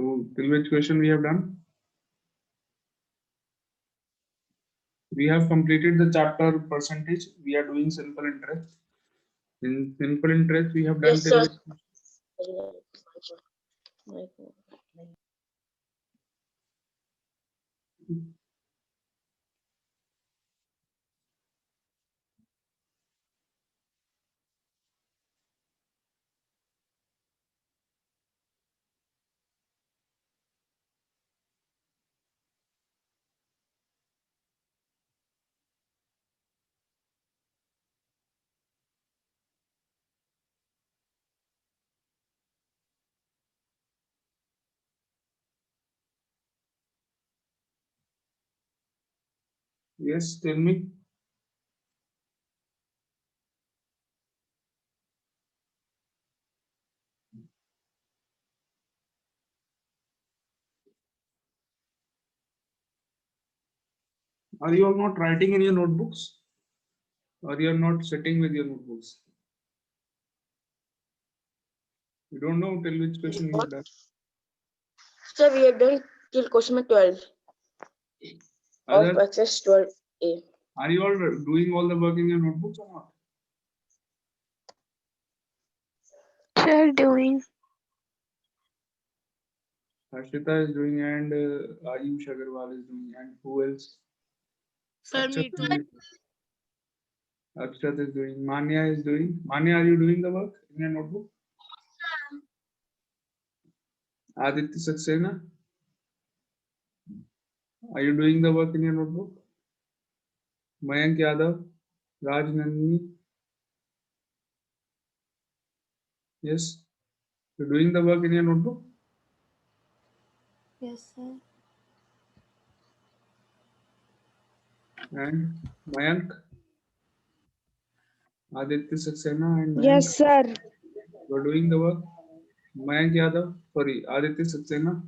So till which question we have done? We have completed the chapter percentage. We are doing simple interest. In simple interest, we have done Yes, till sir. yes, tell me. Are you all not writing in your notebooks? Or you are not sitting with your notebooks? You don't know till which question you have done. Sir, we have done till question number 12 of Others, exercise 12A. are you all doing all the work in your notebooks or not? Sir, doing. Harshita is doing and Ayush Agarwal is doing and who else? Sir, me Akshat too. is doing. Akshat is doing. Manya is doing. Manya, are you doing the work in your notebook? Aditya Saxena, are you doing the work in your notebook? Mayank Yadav, Raj Nandini, yes, you're doing the work in your notebook? Yes, sir. And Mayank, Aditya Saxena and Mayank, Yes, sir. you're doing the work? Mayank Yadav, sorry, Aditya Saxena,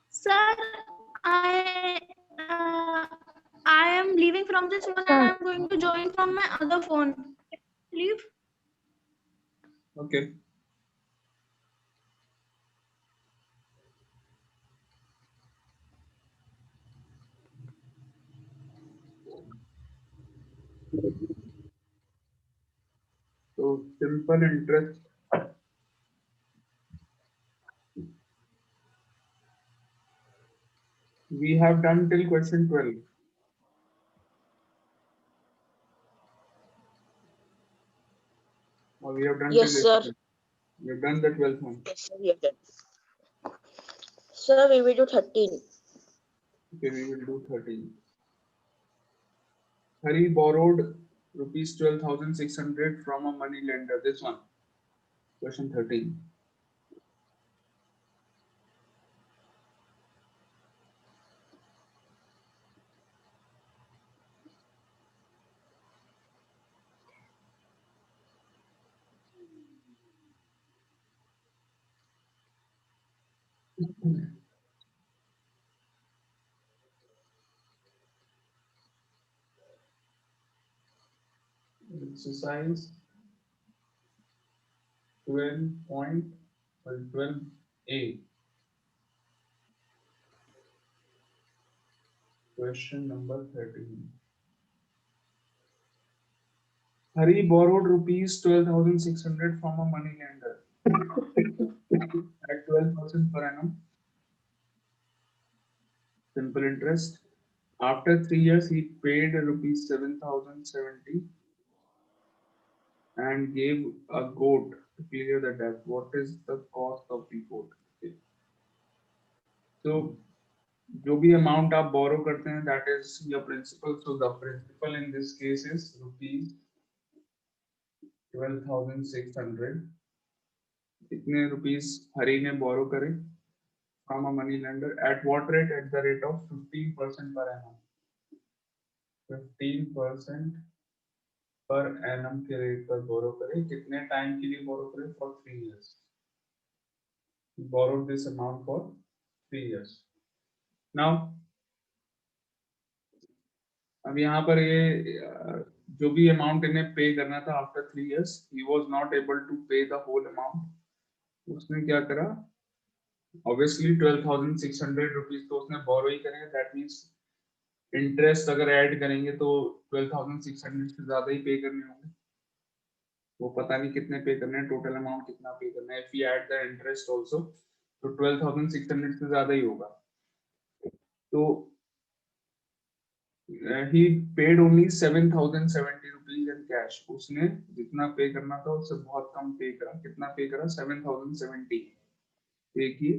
Sir, I I am leaving from this one and I'm going to join from my other phone. Leave. okay. So simple interest. We have done till question 12. Or we have done Yes, till sir. 11. We have done the 12th one. Yes, sir, we have done. Sir, we will do 13. Okay, we will do 13. Hari borrowed rupees 12,600 from a money lender. This one, question 13. Exercise 12.12a. Question number 13. Hari borrowed rupees 12,600 from a money lender at 12% per annum. Simple interest. After 3 years, he paid rupees 7,070 and gave a goat to clear the debt. What is the cost of the goat? Okay. So, जो भी amount आप borrow करते हैं, that is your principal. So the principal in this case is rupees 12,600. इतने rupees हरी ने borrow करे from a money lender at what rate? At the rate of 15% per annum. 15% per annum के rate पर borrow करे. कितने time के लिए borrow करे? For 3 years. He borrowed this amount for 3 years. Now, अब यहाँ पर ये जो भी अमाउंट इन्हें पे करना था after 3 years, he was not able to pay the whole amount. उसने क्या करा, obviously 12,600 रुपीज तो उसने बोरो ही करेगा, that means इंटरेस्ट अगर ऐड करेंगे तो 12,600 से ज्यादा ही पे करने होंगे, वो पता नहीं कितने पे करने हैं, टोटल अमाउंट कितना पे करना है, if we add the interest also तो 12,600 से ज्यादा ही होगा। तो he paid only 7,070 rupees in cash, उसने जितना पे करना था उससे बहुत कम पे करा, कितना पे करा, 7,070 पे की,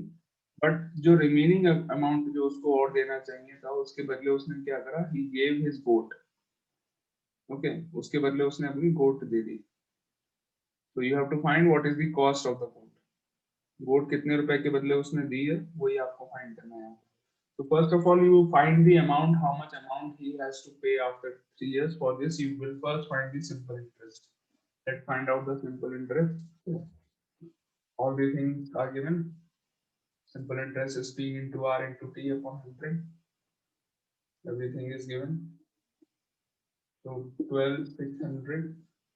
बट जो रिमेनिंग अमाउंट जो उसको और देना चाहिए था उसके बदले उसने क्या करा, he gave his goat, okay उसके बदले उसने अपनी गोट दे दी। तो you have to find what is the cost of the goat, goat कितने रुपए के बदले उसने दी है वही आपको फाइंड करना है। So first of all, you find the amount, how much amount he has to pay after 3 years. For this, you will first find the simple interest. Let's find out the simple interest. All the things are given. Simple interest is P into R into T upon 100. Everything is given. So 12,600.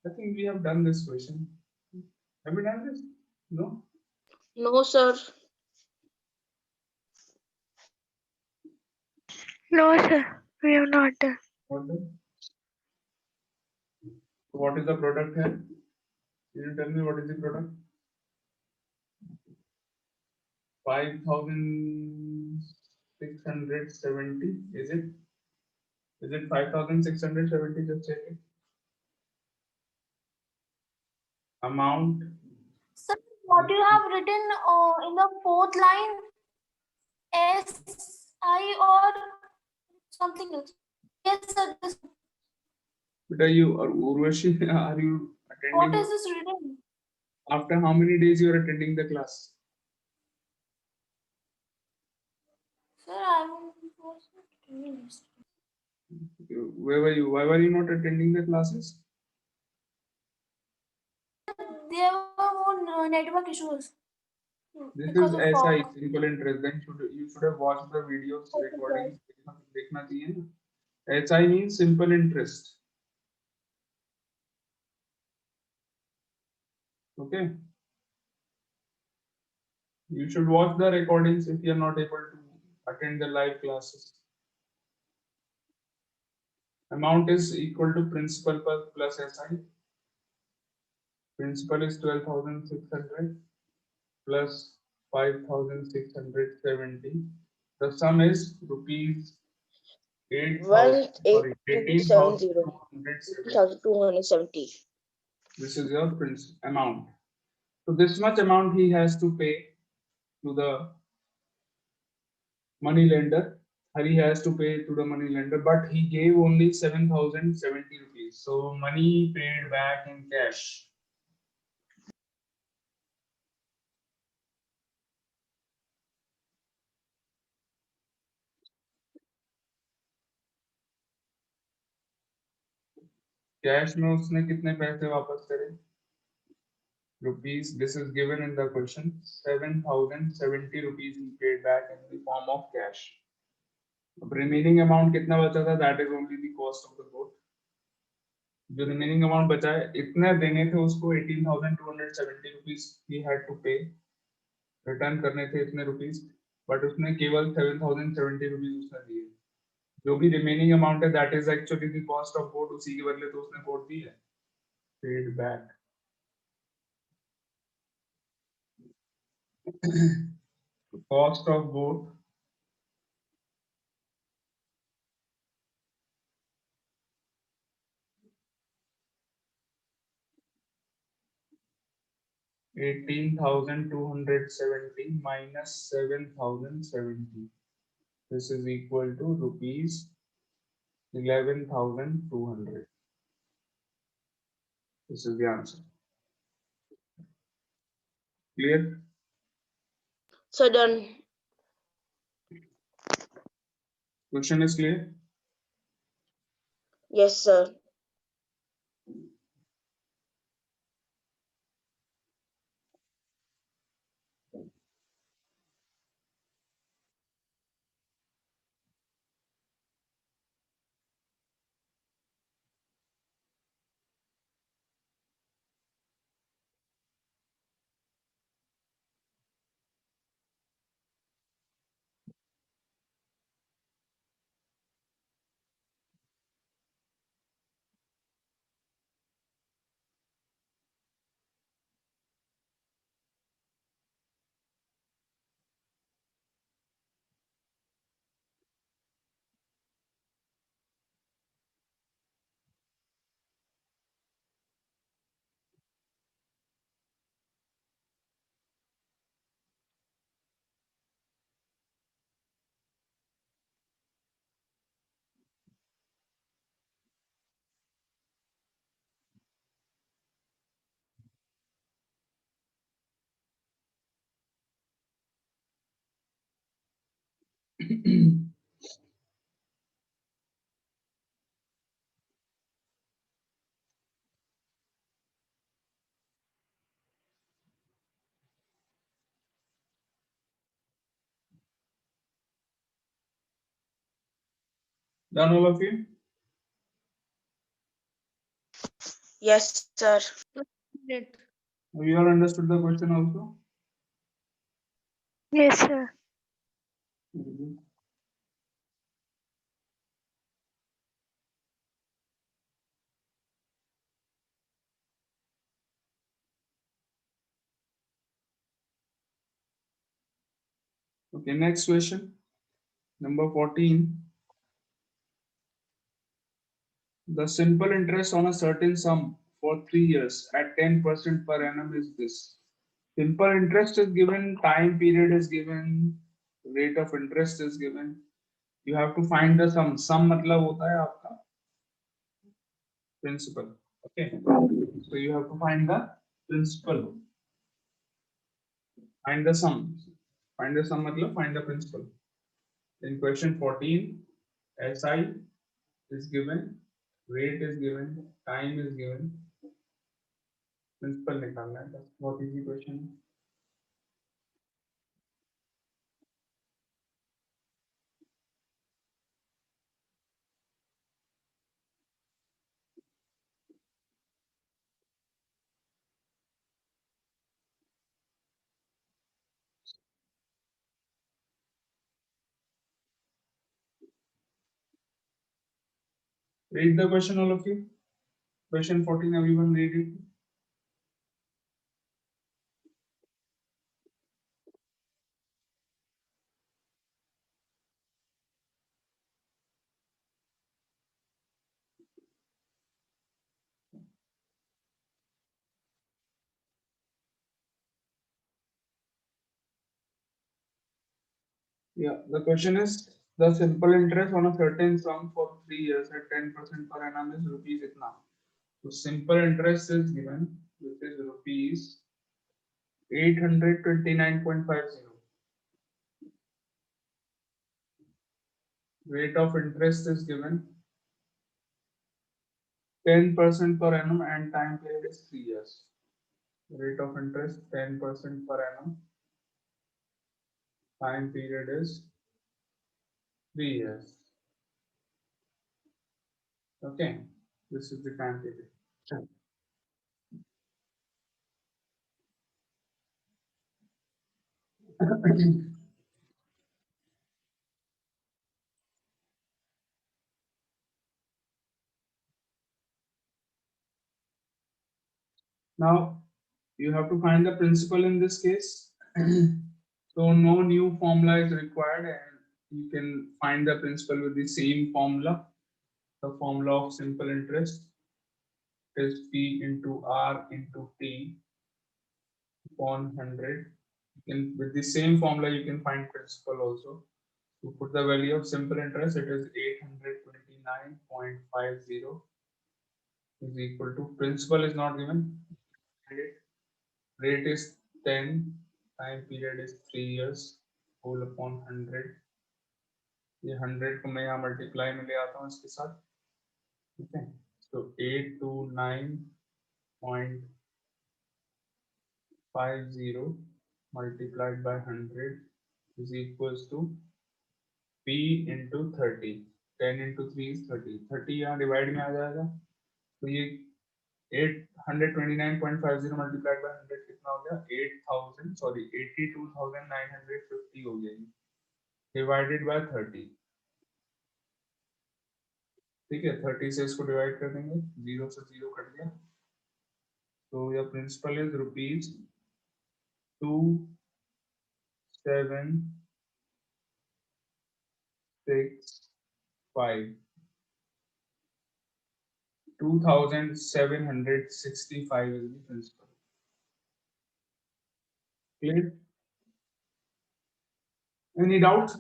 I think we have done this question. Have we done this? No? No, sir. No, sir. We have not done. What the? So what is the product here? Can you tell me what is the product? 5,670. Is it? Is it 5,670? Just check it. Amount. Sir, what you have written in the fourth line, SI or something else? Yes, sir. But are you or Urvashi? Are you attending? What is this written? After how many days you are attending the class? Sir, I was not doing this. Where were you? Why were you not attending the classes? There were more network issues. This because is of SI, fog. simple interest. Then you should have watched the videos Okay, recordings. देखना चाहिए ना. SI means simple interest. Okay. You should watch the recordings if you are not able to attend the live classes. Amount is equal to principal plus SI. Principal is 12,600 plus 5,670. The sum is rupees 18,270. 18,270. This is your amount. So this much amount he has to pay to the money lender. Hari has to pay to the money lender, but he gave only 7,070 rupees. So money paid back in cash. Cash में उसने कितने पैसे वापस करे? Rupees. This is given in the question. 7,070 rupees he paid back in the form of cash. अब remaining amount कितना बचा था? That is only the cost of the boat. जो remaining amount बचा है, इतने देने थे उसको 18,270 rupees he had to pay. Return करने थे इतने rupees, but उसने केवल 7,070 rupees उसने दिए. जो भी remaining amount है, that is actually the cost of boat. उसी के बदले तो उसने boat दी है. Paid back. Cost of boat. $18,270 minus 7,070. This is equal to rupees 11,200. This is the answer. Clear? So done. Question is clear? Yes, sir. Done, all of you? Yes, sir. Great. Have you all understood the question also? Yes, sir. Very good. Okay, next question. Number 14. The simple interest on a certain sum for 3 years at 10% per annum is this. Simple interest is given, time period is given, rate of interest is given. You have to find the sum. Sum मतलब होता है आपका principal. Okay. So you have to find the principal. Find the sum. Find the sum मतलब find the principal. In question 14, SI is given, rate is given, time is given, principal निकालना है. That's बहुत easy question. Read the question, all of you. Question 14, everyone read it. Yeah, the question is the simple interest on a certain sum for 3 years at 10% per annum is rupees itna. So simple interest is given, which is rupees 829.50. Rate of interest is given 10% per annum and time period is 3 years. Rate of interest 10% per annum. Time period is 3 years. Okay, this is the time period. Now you have to find the principal in this case. So no new formula is required and you can find the principal with the same formula. The formula of simple interest is P into R into T upon 100. With the same formula you can find principal also. To put the value of simple interest, it is 829.50 is equal to, principal is not given, rate is 10, time period is 3 years, whole upon 100. ये 100 को मैं यहाँ multiply में ले आता हूँ इसके साथ, ठीक है. So 829.50 multiplied by 100 is equals to P into 30. 10 into 3 is 30. 30 यहाँ डिवाइड में आ जाएगा, तो ये 829.50 multiplied by 100 कितना हो गया? 82,950 हो गया, डिवाइडेड बाय 30. ठीक है, 30 से इसको डिवाइड कर देंगे, 0 से 0 कट गया, तो your principal is rupees 2765. 2,765 is the principal. Clear? Any doubts?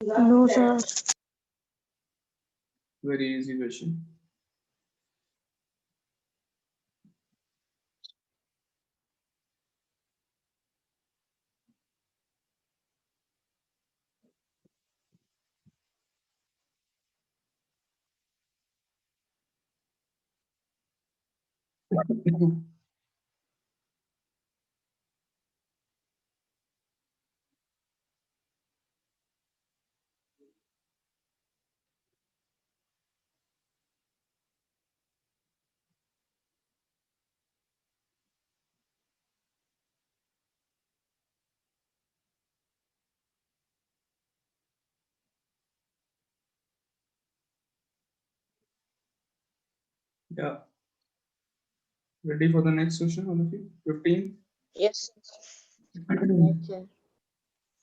No, sir. Very easy question. Yeah. Ready for the next question, all of you? 15. Yes. Okay.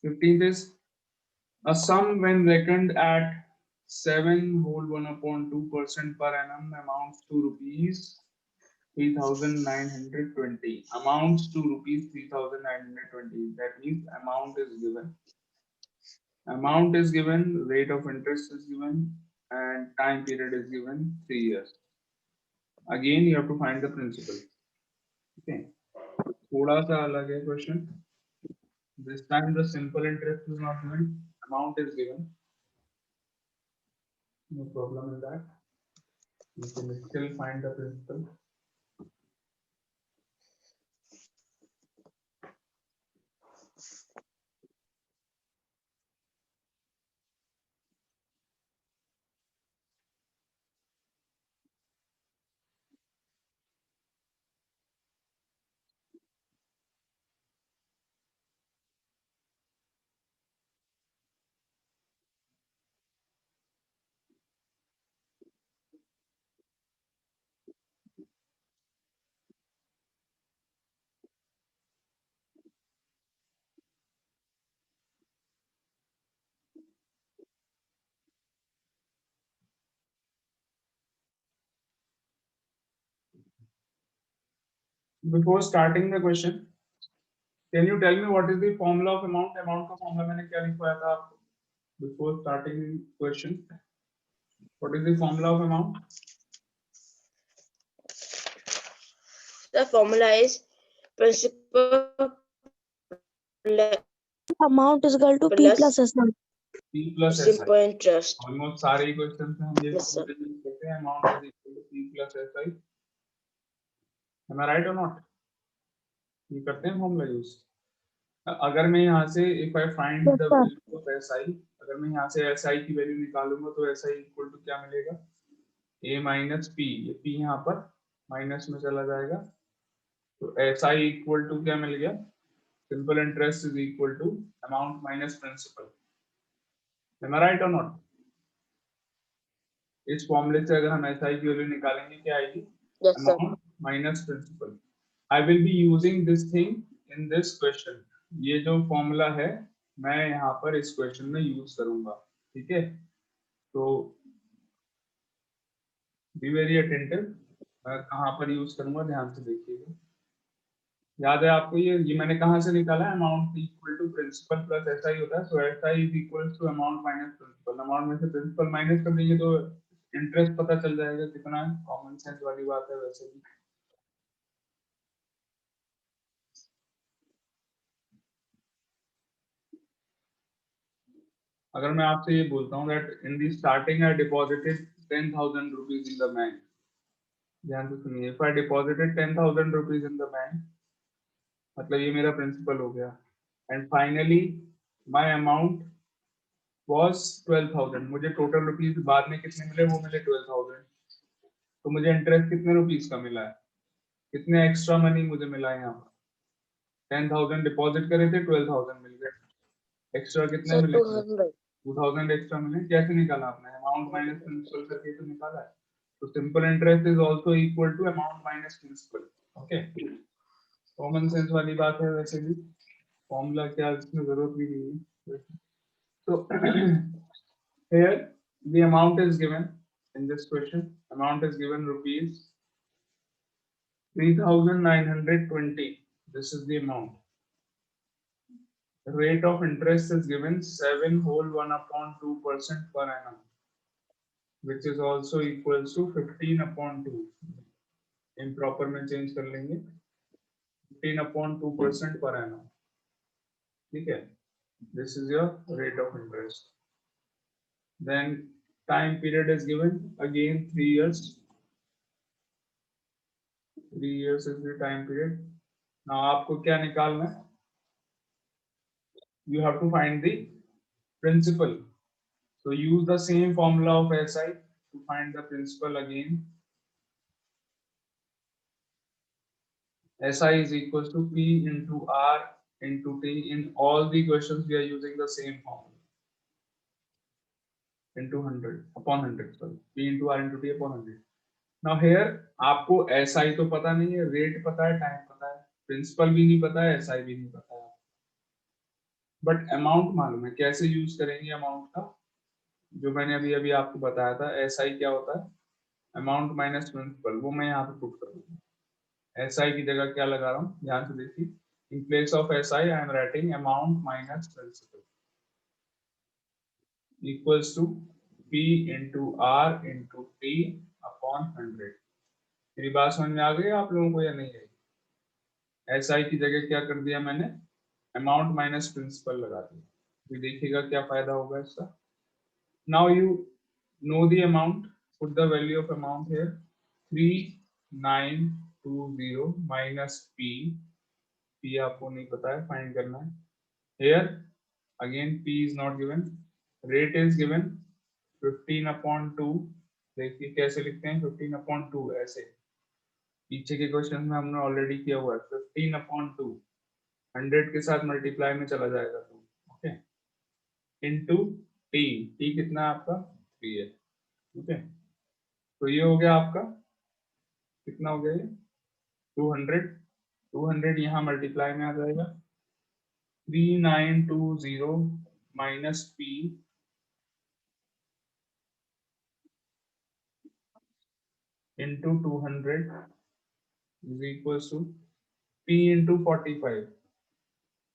15th is a sum when reckoned at 7 whole 1/2% per annum amounts to rupees 3,920. Amounts to rupees 3,920. That means amount is given. Amount is given, rate of interest is given, and time period is given 3 years. Again, you have to find the principal. Okay. थोड़ा सा अलग है question. This time the simple interest is not given, amount is given. No problem in that. You can still find the principal. Before starting the question, can you tell me what is the formula of amount? Amount का formula मैंने क्या लिखवाया था आपको? Before starting question, what is the formula of amount? The formula is principal plus Amount is equal to P Plus- plus S naught. P plus SI. simple interest. Almost सारे questions में हम ये Yes, sir. formula use करते हैं. Amount is equal to P plus SI. Am I right or not? ये करते हैं formula use. अगर मैं यहाँ से if I find Yes, the sir. value of SI, अगर मैं यहाँ से SI की वैल्यू निकालूंगा तो SI इक्वल टू क्या मिलेगा? A minus P. ये P यहाँ पर माइनस में चला जाएगा. तो SI इक्वल टू क्या मिल गया? Simple interest is equal to amount minus principal. Am I right or not? इस फॉर्मूले से अगर हम SI की वैल्यू निकालेंगे क्या आएगी? Yes, sir. Amount minus principal. I will be using this thing in this question. ये जो फॉर्मूला है मैं यहाँ पर इस क्वेश्चन में यूज करूंगा. ठीक है, तो बी वेरी अटेंटिव. मैं कहाँ पर यूज करूंगा ध्यान से देखिएगा. याद है आपको ये मैंने कहाँ से निकाला? Amount equal to principal plus SI होता है. So SI is equal to amount minus principal. Amount में से प्रिंसिपल माइनस कर देंगे तो इंटरेस्ट पता चल जाएगा कितना है. कॉमन सेंस वाली बात है वैसे भी. अगर मैं आपसे ये बोलता हूँ that in the starting I deposited 10,000 rupees in the bank. ध्यान से सुनिए. If I deposited 10,000 rupees in the bank, मतलब ये मेरा प्रिंसिपल हो गया. And finally my amount was 12,000. मुझे टोटल रुपीस बाद में कितने मिले? वो मिले 12,000. तो मुझे इंटरेस्ट कितने रुपीस का मिला है? कितने एक्स्ट्रा मनी मुझे मिला है यहाँ पर? 10,000 डिपॉजिट करे थे, 12,000 मिल गए. एक्स्ट्रा कितने Sir, मिले? 200. 2,000 एक्स्ट्रा मिले. कैसे निकाला आपने? अमाउंट माइनस प्रिंसिपल करके तो निकाला है. तो simple interest is also equal to amount minus principal. Okay, common sense वाली बात है वैसे भी. फॉर्मूला क्या, इसमें जरूरत भी नहीं है. So here the amount is given in this question. Amount is given rupees 3,920. This is the amount. The rate of interest is given 7 whole 1/2% per annum, which is also equals to 15/2. Improper में change कर लेंगे. 15/2% per annum. ठीक है. This is your rate of interest. Then time period is given again 3 years. 3 years is the time period. Now आपको क्या निकालना है? You have to find the principal. So use the same formula of SI to find the principal again. SI is equals to P into R into T. In all the questions we are using the same formula. Into 100 upon 100, sorry, P into R into T upon 100. Now here आपको SI तो पता नहीं है, rate पता है, time पता है, principal भी नहीं पता है, SI भी नहीं पता है, बट अमाउंट मालूम है। कैसे यूज करेंगे अमाउंट का? जो मैंने अभी अभी आपको बताया था, SI क्या होता है? अमाउंट माइनस प्रिंसिपल, वो मैं यहाँ पे पुट कर दूंगा। SI की जगह क्या लगा रहा हूँ, ध्यान से देखिए। In place of SI I am writing amount minus principal equals to P into R into T upon 100। मेरी बात समझ में आ गई आप लोगों को या नहीं आई? SI की जगह क्या कर दिया मैंने? अमाउंट माइनस प्रिंसिपल लगा दिया। तो देखिएगा क्या फायदा होगा इसका। Now you know the amount, put the value of amount here 3920 minus P आपको नहीं पता है, फाइंड करना है। Here again P is not given, rate is given 15/2। देखिए कैसे लिखते हैं 15/2, ऐसे पीछे के क्वेश्चन में हमने ऑलरेडी किया हुआ है। 15/2 100 के साथ मल्टीप्लाई में चला जाएगा तो ओके, इनटू टी कितना है आपका 3 है। ओके, तो ये हो गया आपका, कितना हो गया ये 200 यहाँ मल्टीप्लाई में आ जाएगा। 3920 minus P into 200 is equals to P into 45।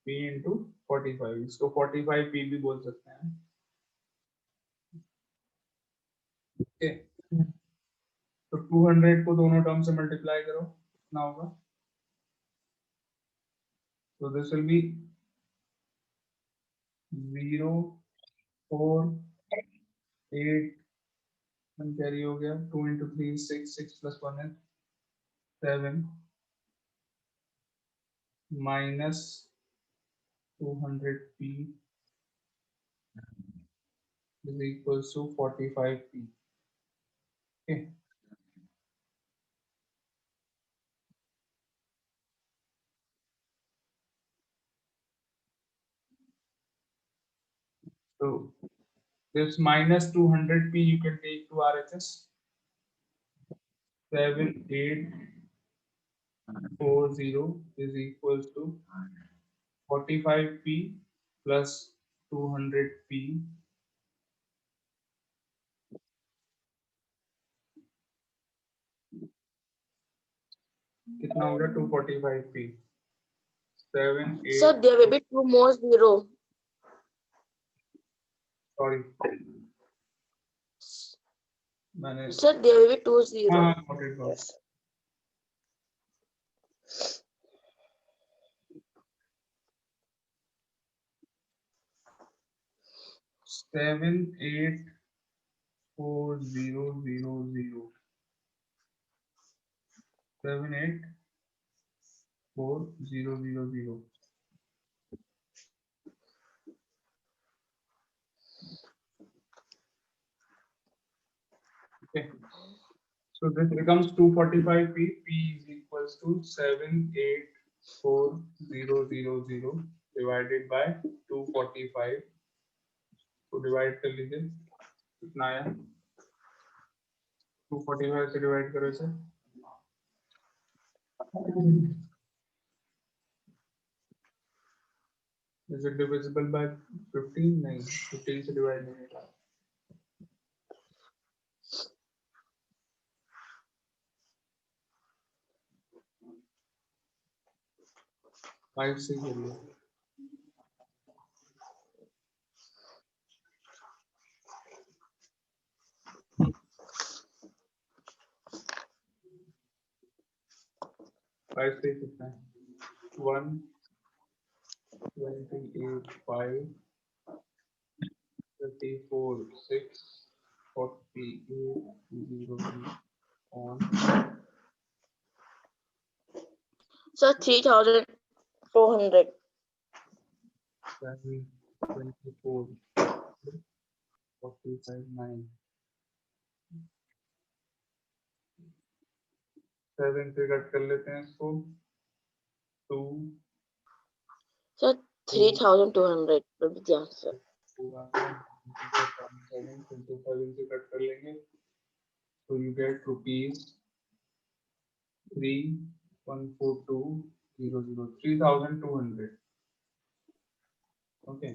P into 45, इसको 45P भी बोल सकते हैं। ओके, तो 200 को दोनों टर्म से मल्टीप्लाई करो, कितना होगा? तो दिस विल बी 0 4 8 कैरी हो गया, 2 into 3 6 6 plus 1 is 7 minus 200P is equals to 45P। Okay, so this minus 200P you can take to RHS 7840 is equals to 45P plus 200P कितना होगा? 245P 7 8 Sir, there will be two more zero. Sorry मैंने Sir, there will be 2 zero. हाँ got it, got it. 784000 784000। Okay, so this becomes 245P. P is equals to 78400 divided by 245। तो divide कर लीजिए, कितना आया? 245 से डिवाइड करो इसे। Is it divisible by 15? नहीं, 15 से डिवाइड नहीं होगा। 5 से करिए। फाइव से कितना है? 128 5 34 6 48 0 on Sir, 3,400. 7, 24, 45, 9. 7 से कट कर लेते हैं इसको. 2, Sir, 3,200 will be the answer. 7 से कट कर लेंगे. So you get rupees 3,142,000, 3,200. Okay.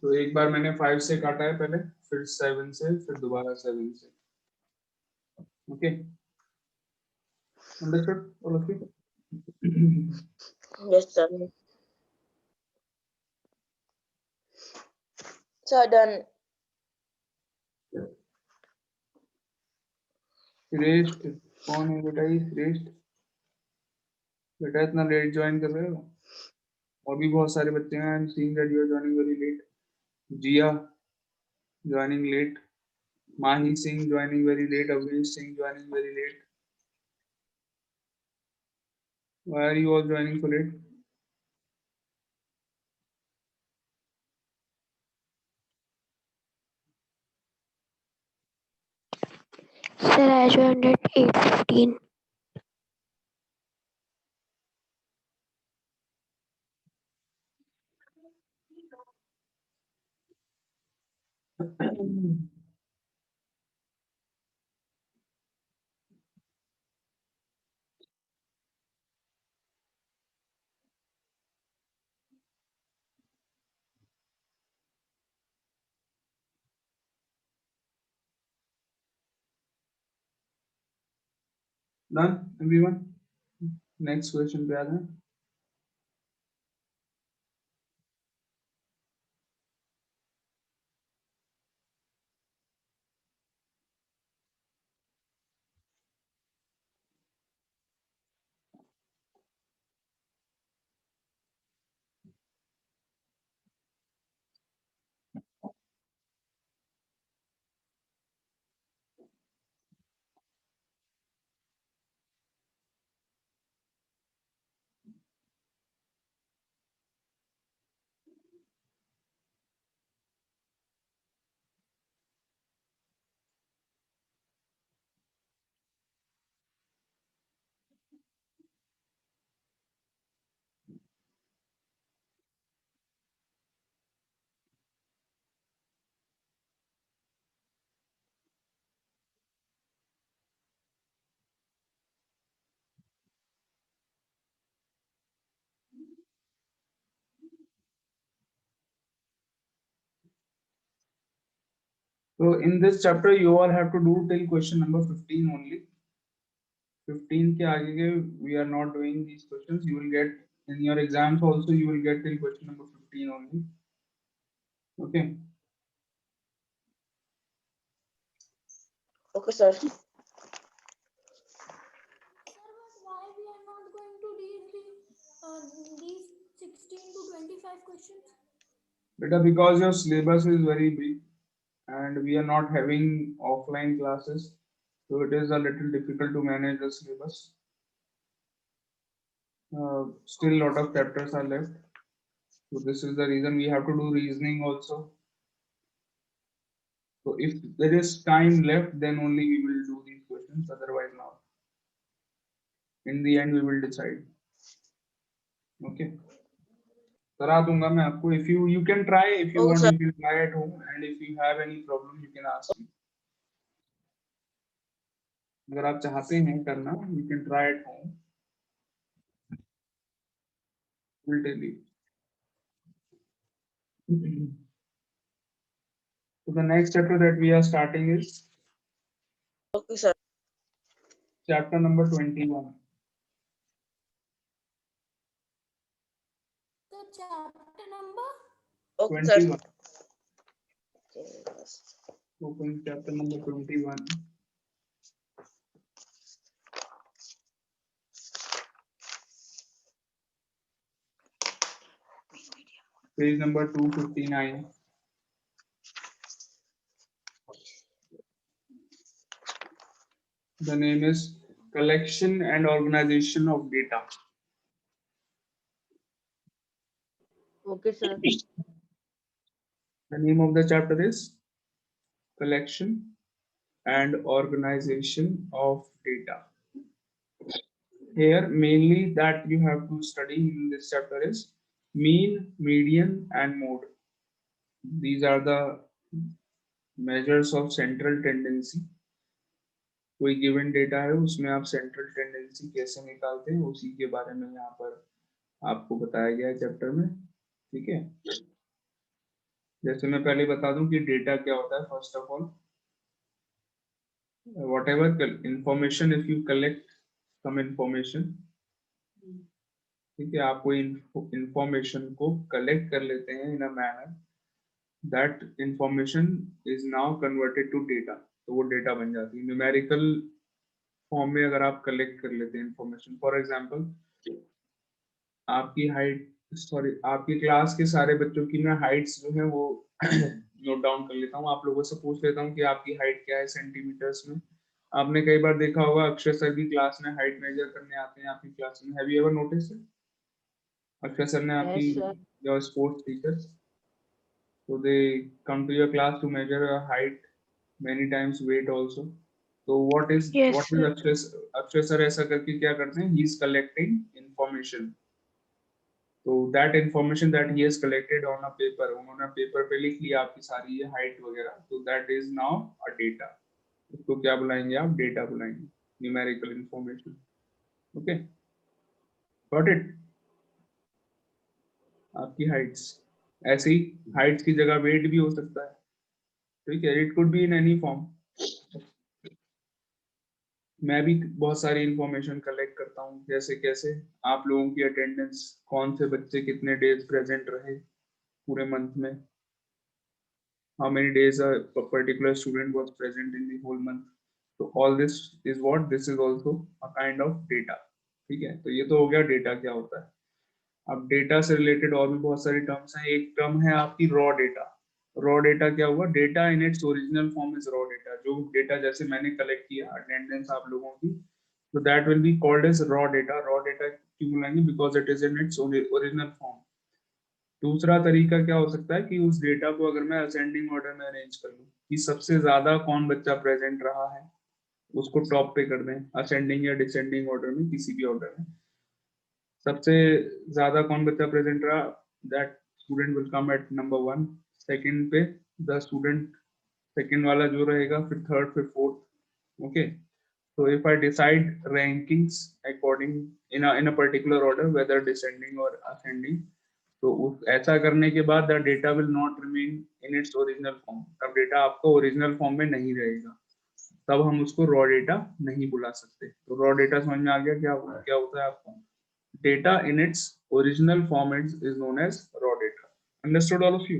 तो एक बार मैंने 5 से काटा है पहले, फिर 7 से, फिर दोबारा 7 से. Okay. Understood all of you? Yes, sir. Sir, done. श्रेष्ठ कौन है बेटा? ये श्रेष्ठ बेटा इतना लेट ज्वाइन कर रहे हो? और भी बहुत सारे बच्चे हैं. I am seeing that you are joining very late. Jiya joining late. Mahi Singh joining very late. Avnish Singh joining very late. Why are you all joining so late? Sir, I joined at 8:15. Done, everyone? Next question पे आते हैं. So in this chapter you all have to do till question number 15 only. 15 के आगे के we are not doing these questions. You will get in your exams also, you will get till question number 15 only. Okay. Okay, sir. Sir, but why we are not going to read these 16 to 25 questions? Beta, because your syllabus is very big and we are not having offline classes, so it is a little difficult to manage the syllabus. Still a lot of chapters are left, so this is the reason we have to do reasoning also. So if there is time left, then only we will do these questions, otherwise not. In the end we will decide. Okay. करा दूंगा मैं आपको. If you can try, if you Okay, want sir. you can try at home, and if you have any problem you can ask me. अगर आप चाहते हैं करना, you can try at home. Will tell you. So the next chapter that we are starting is Okay, sir. chapter number 21. The chapter number? Okay, sir. 21. Open chapter number 21. Page number 259. The name is Collection and Organization of Data. Okay, sir. The name of the chapter is Collection and Organization of Data. Here, mainly that you have to study in this chapter is mean, median, and mode. These are the measures of central tendency. कोई given data है उसमें आप central tendency कैसे निकालते हैं उसी के बारे में यहाँ पर आपको बताया गया है चैप्टर में, ठीक है। जैसे मैं पहले बता दूं कि डेटा क्या होता है। First of all, whatever information, if you collect some information, ठीक है, आप कोई इंफॉर्मेशन को कलेक्ट कर लेते हैं in a manner that information is now converted to data, तो वो डेटा बन जाती है। न्यूमेरिकल फॉर्म में अगर आप कलेक्ट कर लेते हैं इंफॉर्मेशन, फॉर एग्जांपल आपकी हाइट, सॉरी आपकी क्लास के सारे बच्चों की मैं हाइट्स जो है वो नोट डाउन कर लेता हूँ, आप लोगों से पूछ लेता हूँ कि आपकी हाइट क्या है सेंटीमीटर्स में। आपने कई बार देखा होगा अक्षय सर भी क्लास में हाइट मेजर करने आते हैं आपकी क्लास में। Have you ever notice it? Akshay sir ने आपकी, Yes, sir. Your sports teacher, so they come to your class to measure your height, many times weight also. So what is Yes, sir. Akshay sir ऐसा करके क्या करते हैं? He is collecting information. So that information that he has collected on a paper, उन्होंने paper पे लिख लिया आपकी सारी ये हाइट वगैरह, तो that is now a data. उसको क्या बुलाएंगे आप? डेटा बुलाएंगे, numerical information. Okay, got it? आपकी हाइट्स, ऐसे ही हाइट्स की जगह वेट भी हो सकता है, ठीक है। It could be in any form. मैं भी बहुत सारी इंफॉर्मेशन कलेक्ट करता हूँ, जैसे कैसे आप लोगों की अटेंडेंस, कौन से बच्चे कितने डेज प्रेजेंट रहे पूरे मंथ में, how many days a particular student was present in the whole month. So all this is what, this is also a kind of data, ठीक है। तो ये तो हो गया डेटा क्या होता है। अब डेटा से रिलेटेड और भी बहुत सारी टर्म्स हैं। एक टर्म है आपकी रॉ डेटा। रॉ डेटा क्या हुआ? Data in its original form is raw data. जो डेटा जैसे मैंने कलेक्ट किया अटेंडेंस आप लोगों की, तो that will be called as raw data. Raw data क्यों बोलेंगे? Because it is in its original form. दूसरा तरीका क्या हो सकता है कि उस डेटा को अगर मैं असेंडिंग ऑर्डर में अरेंज कर लूं कि सबसे ज्यादा कौन बच्चा प्रेजेंट रहा है उसको टॉप पे कर दें, असेंडिंग या डिसेंडिंग ऑर्डर में, किसी भी ऑर्डर में सबसे ज्यादा कौन बच्चा प्रेजेंट रहा, that student will come at number 1। Second पे द स्टूडेंट, सेकंड वाला जो रहेगा, फिर थर्ड, फिर fourth. Okay, so if I decide rankings according in a particular order, whether descending or ascending, तो ऐसा करने के बाद the data will not remain in its original form. तब डेटा आपका ओरिजिनल फॉर्म में नहीं रहेगा, तब हम उसको रॉ डेटा नहीं बुला सकते। तो रॉ डेटा समझ में आ गया क्या क्या होता है आपको? Data in its original form is known as raw data. Understood all of you?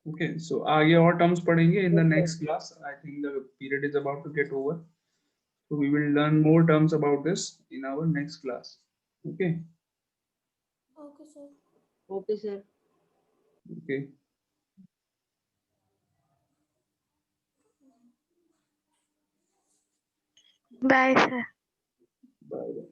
Okay, so आगे और टर्म्स पढ़ेंगे in the next class. I think the period is about to get over, so we will learn more terms about this in our next class. Okay. Okay, sir. Okay, sir. Okay. Bye, sir. Bye.